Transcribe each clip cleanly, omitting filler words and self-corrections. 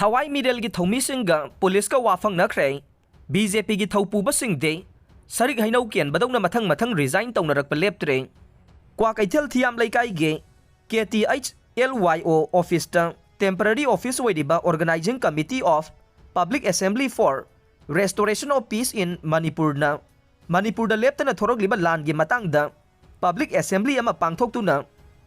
थवाई मिरेल की थौमीसिंगा पुलिस का वाफंग नखरे बीजेपी की थौपुबसिंगदे सरिक हैनौ केन बदौना मथंग मथंग रिजाइन तौनरक लेप्तरे क्वा कैथल थियाम लैकाइगे KTHLYO ऑफिस टेम्पररी ऑफिस ओइरिबा organising committee of public assembly for restoration of peace in Manipur Manipur लेप्तना थोरकलिबा लान की मतंगदा पब्लिक असेंबली अमा पांगथोक्तुना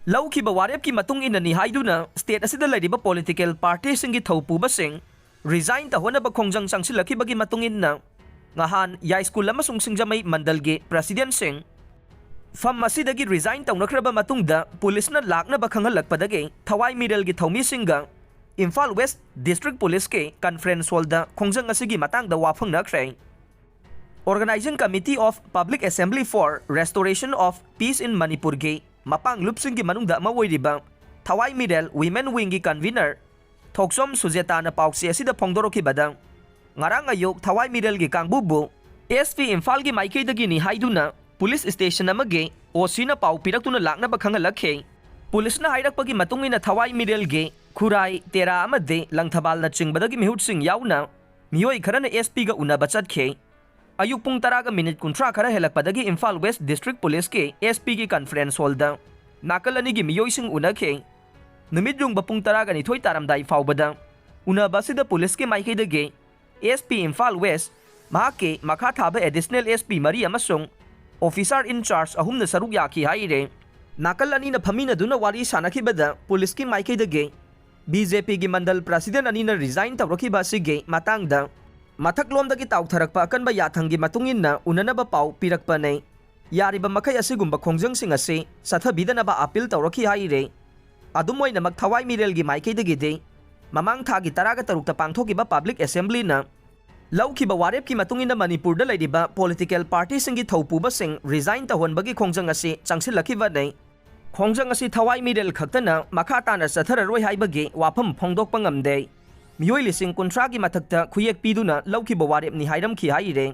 लौखिबा वारेप की मतुंग इननी हाइदुना स्टेट असिदा लैरिबा पॉलिटिकल पार्टी सिंगी थौपुबसिंग रिजाइन तहोनबा खोंजंग संगसिलखिबगी मतुंग इन्ना ngahan yai school amasung singjamai mandal ge president sing fam asidagi resign taunakhraba matungda police na lakna ba khangalakpadage thawai middle gi thomi singa Imphal West District Police ke conference hall da khongjang asigi matangda wafang nakhre Organizing Committee of Public Assembly for Restoration of Peace in Manipur ge mapang lupsing gi manungda mawoiriba thawai middle women wing gi convener Thoksom Sujeta na pauksi asida phongdoroki badang ngarang ayok thawai middle gi kangbubu SP Imphal gi maikei dagi ni haiduna police station amage OC na pau piraktuna lakna ba khangalakhe police na hairakpagi matungina thawai middle gi khurai tera amade langthabal na chingbadagi mihut sing yauna miyoi kharana SP ga unaba chatkhe ayuk pung 10 ga minute kunthra khara helakpadagi Imphal West District Police ke SP gi conference hall da nakalani gi miyoi sing unakhe numit rung ba pung 10 ga ni thoi taramdai faubada unaba sida police ke maikei dagi SP Imphal West mahake makha thaba additional SP mari amasung officer in charge ahum na saruk yaki haire nakal ani na phamina duna wari sanakhibada police ki maikei dage BJP gi mandal president ani na resign tawraki ba sige matangda mathak lomdagi tawtharakpa akanba yathanggi matungin na unanaba pau pirakpa nei yariba makai asigumba khongjang sing ase sathabidana ba appeal tawraki haire adumoy na magthawai mirel gi maikei dage de mamang thagi 10 tarukta pangthokiba public assembly na लौखिबा वारेप की मतुंगिना मणिपुर दा लैरिबा political party सिंगी थौपुबा सिंग resign तहोनबगी खोंजंग असी चंगसिलखिबा नै खोंजंग असी थवाई middle खक्तना मखा ताना सथररोय हाइबगी वाफम फोंदोकपा ngamde मियोय लिसिंग कुंथ्रा की मथक्ता खुयेक पिदुना लौखिबा वारेप नि हाइरमखि हाइरे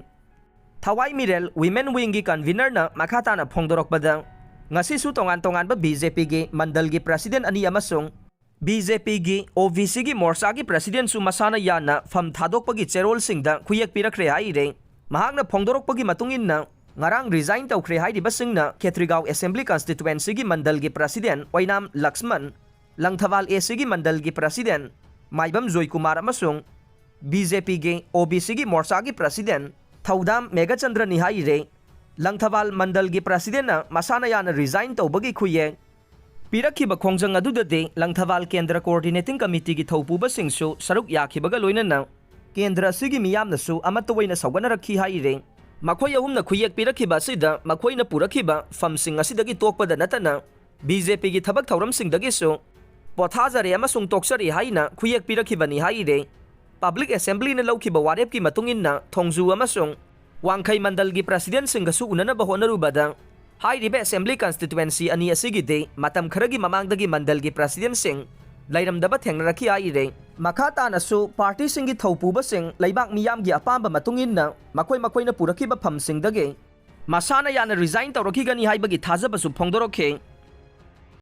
थवाई मिडल वुमेन विंग की कन्वीनर ना मखा ताना फोंदोरकबदा ngasi su tongan tongan ba BJP gi mandal gi president ani amasung BJP gi OVC gi morsa gi president su masana yana fam thadokpagi cherol singda khuyak pirakre haire mahakna phongdorokpagi matungin na ngarang resign tawkhre hairi basingna Khetrigao Assembly Constituency gi mandal gi president Oinam Laxman Langthawal AC gi mandal gi president Maibam Joy Kumar amasung BJP gi OBC gi morsa gi president Thaudam Megachandra ni haire Langthawal mandal gi president na masana yana resign tawbagi khuyek पिरखिबा खोंजंग अदुददे लंगथवाल केंद्र coordinating committee की थौपुबा सिंगसु सरुक याखिबगा लोइनना केंद्र सिगी मियामनसु अमतवैना सौगनरखि हाइरे मखोय अहुमना खुयेक पिरखिबा सिदा मखोयना पुरखिबा फमसिंग असिदगी तोकपदा नतना BJP की थबक थौरम सिंगदगिसु पोथाजरे अमसुंग तोक्सरी हाइना खुयेक पिरखिबनी हाइरे public assembly ने लौखिबा वारेप की मतुंगिन्ना थोंजु अमसुंग वांखै मंडल की प्रेसिडेंट सिंगसु उननबा होनरुबदा हाइरिबे असेंबली कॉन्स्टिट्यूएंसी अनि असिगिदे मतम खरगी ममांगदगी मंडल की प्रेसिडेंट सिंग लैरमदबा थेंगनरखि आइरे मखा तानसु पार्टी सिंगी थौपुबा सिंग लैबाक मियाम की अपांबा मतुंगिन्ना मखोय मखोयना पुरखिबा फम सिंगदगे मसाना याना रिजाइन तौरखिगनी हाइबगी थाजबसु फोंदोरखे